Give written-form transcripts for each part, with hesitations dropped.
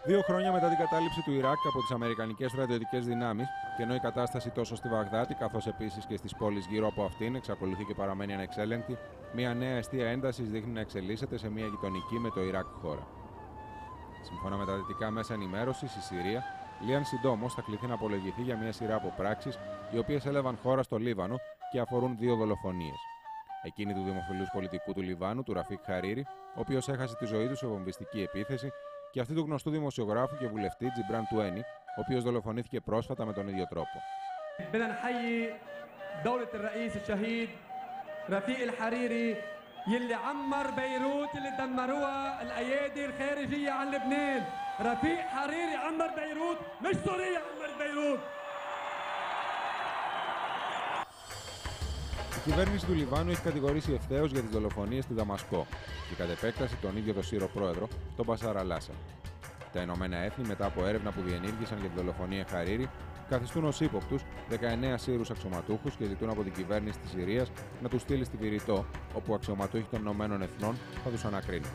2 χρόνια μετά την κατάληψη του Ιράκ από τις αμερικανικές στρατιωτικές δυνάμεις, και ενώ η κατάσταση τόσο στη Βαγδάτη καθώς επίσης και στις πόλεις γύρω από αυτήν εξακολουθεί και παραμένει ανεξέλεγκτη, μια νέα αιστεία έντασης δείχνει να εξελίσσεται σε μια γειτονική με το Ιράκ χώρα. Σύμφωνα με τα δυτικά μέσα ενημέρωσης, η Συρία λίαν συντόμως θα κληθεί να απολογηθεί για μια σειρά από πράξεις οι οποίες έλαβαν χώρα στο Λίβανο και αφορούν 2 δολοφονίες. Εκείνη του δημοφιλούς πολιτικού του Λιβάνου, του Ραφίκ Χαρίρι, ο οποίος έχασε τη ζωή του σε βομβιστική επίθεση, και αυτή του γνωστού δημοσιογράφου και βουλευτή Τζιμπράν Τουένι, ο οποίος δολοφονήθηκε πρόσφατα με τον ίδιο τρόπο. يلي عمر بيروت اللي دمروها الايادي الخارجيه عن لبنان رفيق حريري عمر بيروت مش سوريا عمر بيروت. Η κυβέρνηση του Λιβάνου έχει κατηγορήσει ευθέως για τις δολοφονίες στη Δαμασκό και κατ' επέκταση τον ίδιο τον Σύρο πρόεδρο, τον Μπασάρ Αλ-Άσαντ. Τα Ηνωμένα Έθνη, μετά από έρευνα που διενήργησαν για τη δολοφονία Χαρίρι, καθιστούν ως ύποπτους 19 Σύρους αξιωματούχους και ζητούν από την κυβέρνηση της Συρίας να τους στείλει στη Βηρητό, όπου αξιωματούχοι των Ηνωμένων Εθνών θα τους ανακρίνουν.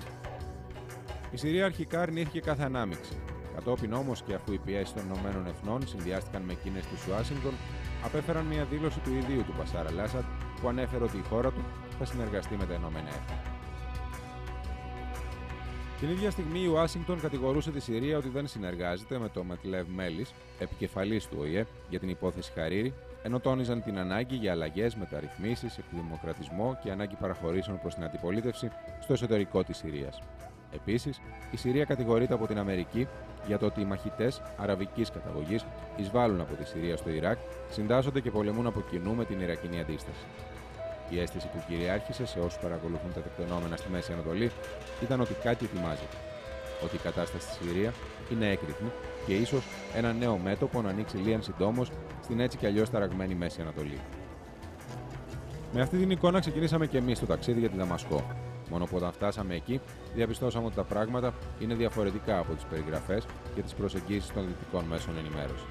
Η Συρία αρχικά αρνήθηκε κάθε ανάμειξη. Κατόπιν όμως, και αφού οι πιέσεις των Ηνωμένων Εθνών συνδυάστηκαν με εκείνες της Ουάσιγκτον, απέφεραν μια δήλωση του ιδίου του Μπασάρ Αλ-Άσαντ που ανέφερε ότι η χώρα του θα συνεργαστεί με τα Ηνωμένα Έθνη. Την ίδια στιγμή η Ουάσιγκτον κατηγορούσε τη Συρία ότι δεν συνεργάζεται με το Μετλεύ Μέλις, επικεφαλής του ΟΗΕ, για την υπόθεση Χαρίρι, ενώ τόνιζαν την ανάγκη για αλλαγές, μεταρρυθμίσεις, εκδημοκρατισμό και ανάγκη παραχωρήσεων προς την αντιπολίτευση στο εσωτερικό της Συρίας. Επίσης, η Συρία κατηγορείται από την Αμερική για το ότι οι μαχητές αραβικής καταγωγής εισβάλλουν από τη Συρία στο Ιράκ, συντάσσονται και πολεμούν από κοινού με την Ιρακινή αντίσταση. Η αίσθηση που κυριάρχησε σε όσους παρακολουθούν τα τεκτενόμενα στη Μέση Ανατολή ήταν ότι κάτι ετοιμάζεται. Ότι η κατάσταση στη Συρία είναι έκρηθμη και ίσως ένα νέο μέτωπο να ανοίξει λίαν συντόμως στην έτσι κι αλλιώς ταραγμένη Μέση Ανατολή. Με αυτή την εικόνα ξεκινήσαμε και εμείς το ταξίδι για τη Δαμασκό. Μόνο που όταν φτάσαμε εκεί, διαπιστώσαμε ότι τα πράγματα είναι διαφορετικά από τις περιγραφές και τις προσεγγίσεις των δυτικών μέσων ενημέρωσης.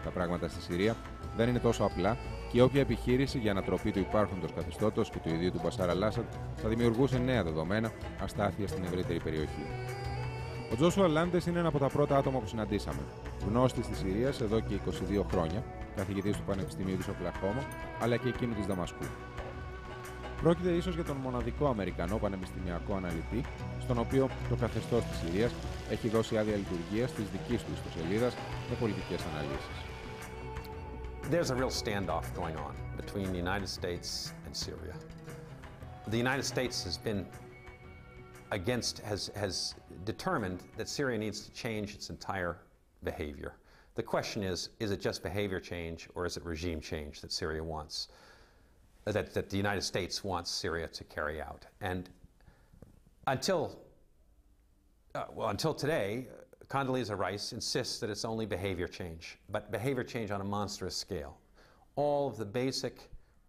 Τα πράγματα στη Συρία δεν είναι τόσο απλά και όποια επιχείρηση για ανατροπή του υπάρχοντος καθεστώτος και του ιδίου του Μπασάρ Αλ-Άσαντ θα δημιουργούσε νέα δεδομένα, αστάθεια στην ευρύτερη περιοχή. Ο Τζόσουα Λάντες είναι ένα από τα πρώτα άτομα που συναντήσαμε. Γνώστης της Συρίας εδώ και 22 χρόνια, καθηγητής του Πανεπιστημίου της Οκλαχώμα, αλλά και εκείνου της Δαμασκού. Πρόκειται ίσως για τον μοναδικό Αμερικανό πανεπιστημιακό αναλυτή, στον οποίο το καθεστώς της Συρίας έχει δώσει άδεια λειτουργίας της δικής του ιστοσελίδας με πολιτικές αναλύσεις. There's a real standoff going on between the United States and Syria. The United States has determined that Syria needs to change its entire behavior. The question is it just behavior change or is it regime change that Syria wants, that the United States wants Syria to carry out? And until today, Condoleezza Rice insists that it's only behavior change, but behavior change on a monstrous scale. All of the basic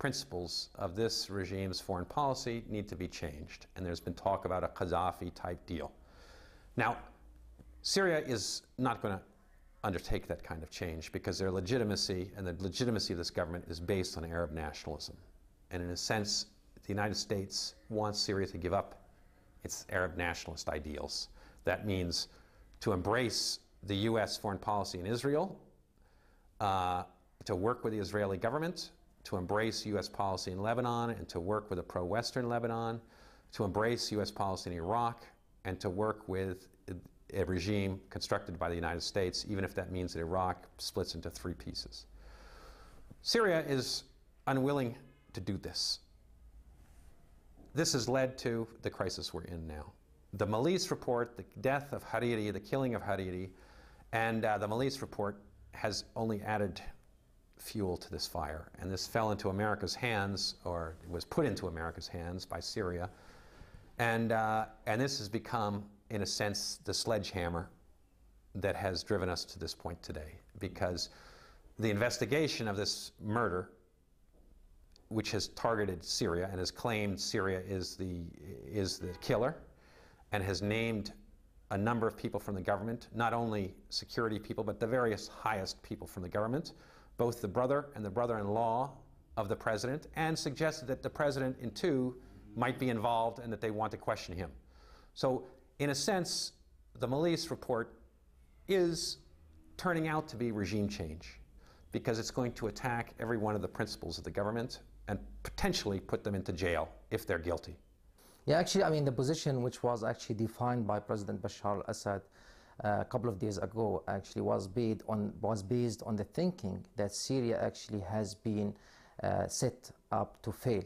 principles of this regime's foreign policy need to be changed, and there's been talk about a Gaddafi-type deal. Now, Syria is not going to undertake that kind of change because their legitimacy and the legitimacy of this government is based on Arab nationalism. And in a sense, the United States wants Syria to give up its Arab nationalist ideals. That means to embrace the U.S. foreign policy in Israel, to work with the Israeli government, to embrace U.S. policy in Lebanon, and to work with a pro-Western Lebanon, to embrace U.S. policy in Iraq, and to work with a regime constructed by the United States, even if that means that Iraq splits into 3 pieces. Syria is unwilling to do this. This has led to the crisis we're in now. The Melis report, the death of Hariri, the killing of Hariri, and the Melis report has only added fuel to this fire. And this fell into America's hands, or was put into America's hands by Syria. And this has become, in a sense, the sledgehammer that has driven us to this point today. Because the investigation of this murder, which has targeted Syria and has claimed Syria is the killer, and has named a number of people from the government, not only security people, but the various highest people from the government, both the brother and the brother-in-law of the president, and suggested that the president, in two, might be involved and that they want to question him. So, in a sense, the Melis report is turning out to be regime change, because it's going to attack every one of the principles of the government and potentially put them into jail if they're guilty. Yeah, actually, I mean, the position which was actually defined by President Bashar al-Assad a couple of days ago actually was based on the thinking that Syria actually has been set up to fail.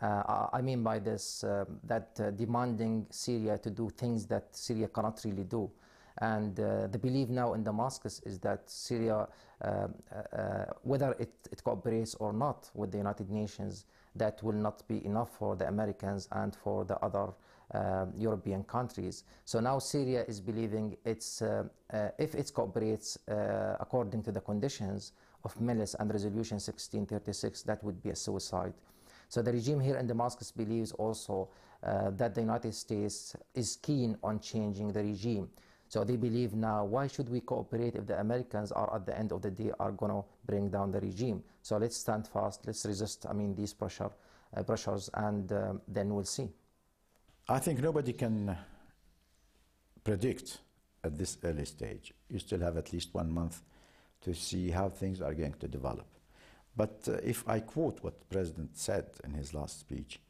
I mean by this that demanding Syria to do things that Syria cannot really do. And the belief now in Damascus is that Syria, whether it cooperates or not with the United Nations, that will not be enough for the Americans and for the other European countries. So now Syria is believing if it cooperates according to the conditions of Melis and Resolution 1636, that would be a suicide. So the regime here in Damascus believes also that the United States is keen on changing the regime. So they believe now, why should we cooperate if the Americans are at the end of the day are going to bring down the regime? So let's stand fast, let's resist, I mean, these pressures, and then we'll see. I think nobody can predict at this early stage. You still have at least 1 month to see how things are going to develop. But if I quote what the President said in his last speech,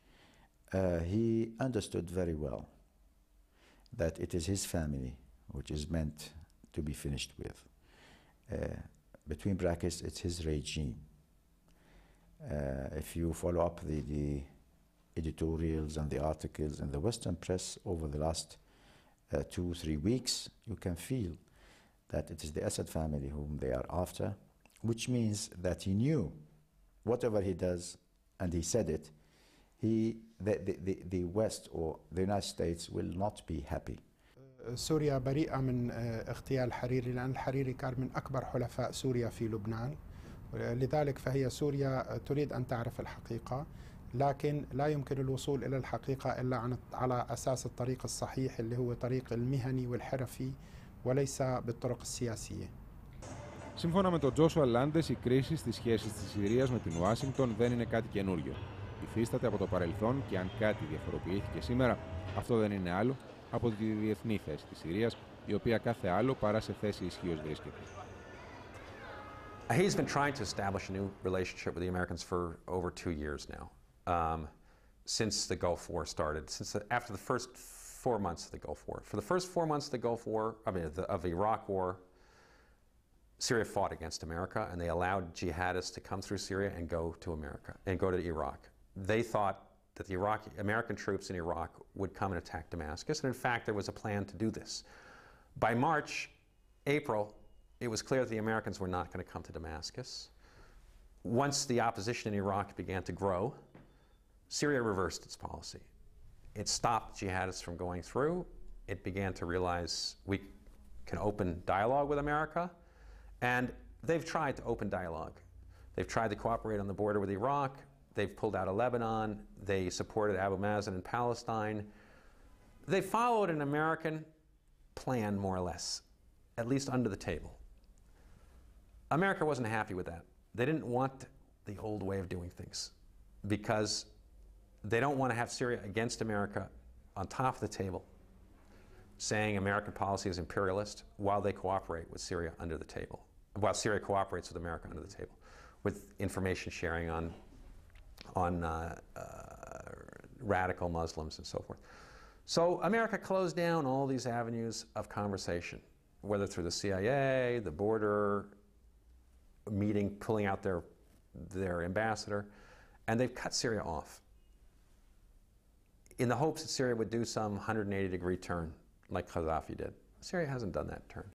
he understood very well that it is his family which is meant to be finished with. Between brackets, it's his regime. If you follow up the editorials and the articles in the Western press over the last 2-3 weeks, you can feel that it is the Assad family whom they are after, which means that he knew whatever he does, and he said it, the West or the United States will not be happy. سوريا بريئة من اغتيال الحريري، لأن الحريري كان من أكبر حلفاء سوريا في لبنان، لذلك فهي سوريا تريد أن تعرف الحقيقة، لكن لا يمكن الوصول إلى الحقيقة إلا على أساس الطريق الصحيح اللي هو طريق المهني والحرفي وليس بالطرق السياسية. Σύμφωνα με τον Τζόσουα Λάντες, η κρίση στις σχέσεις της Συρίας με την Ουάσιγκτον δεν είναι κάτι καινούριο. Υφίσταται από το παρελθόν και αν κάτι διαφοροποιήθηκε σήμερα, αυτό δεν είναι άλλο από τη διεθνή θέση της Συρίας, η οποία κάθε άλλο παρά σε θέση ισχύως βρίσκεται. He's been trying to establish a new relationship with the Americans for over 2 years now, since the Gulf War started, after the first 4 months of the Gulf War. For the first 4 months of the Gulf War, of the Iraq War, Syria fought against America, and they allowed jihadists to come through Syria and go to America, and go to Iraq. They thought that the American troops in Iraq would come and attack Damascus, and in fact there was a plan to do this. By March, April, it was clear that the Americans were not going to come to Damascus. Once the opposition in Iraq began to grow, Syria reversed its policy. It stopped jihadists from going through. It began to realize we can open dialogue with America, and they've tried to open dialogue. They've tried to cooperate on the border with Iraq. They've pulled out of Lebanon. They supported Abu Mazen in Palestine. They followed an American plan, more or less, at least under the table. America wasn't happy with that. They didn't want the old way of doing things because they don't want to have Syria against America on top of the table, saying American policy is imperialist while they cooperate with Syria under the table, while Syria cooperates with America under the table, with information sharing on radical Muslims and so forth. So America closed down all these avenues of conversation, whether through the CIA, the border, meeting, pulling out their ambassador, and they've cut Syria off in the hopes that Syria would do some 180-degree turn like Gaddafi did. Syria hasn't done that turn.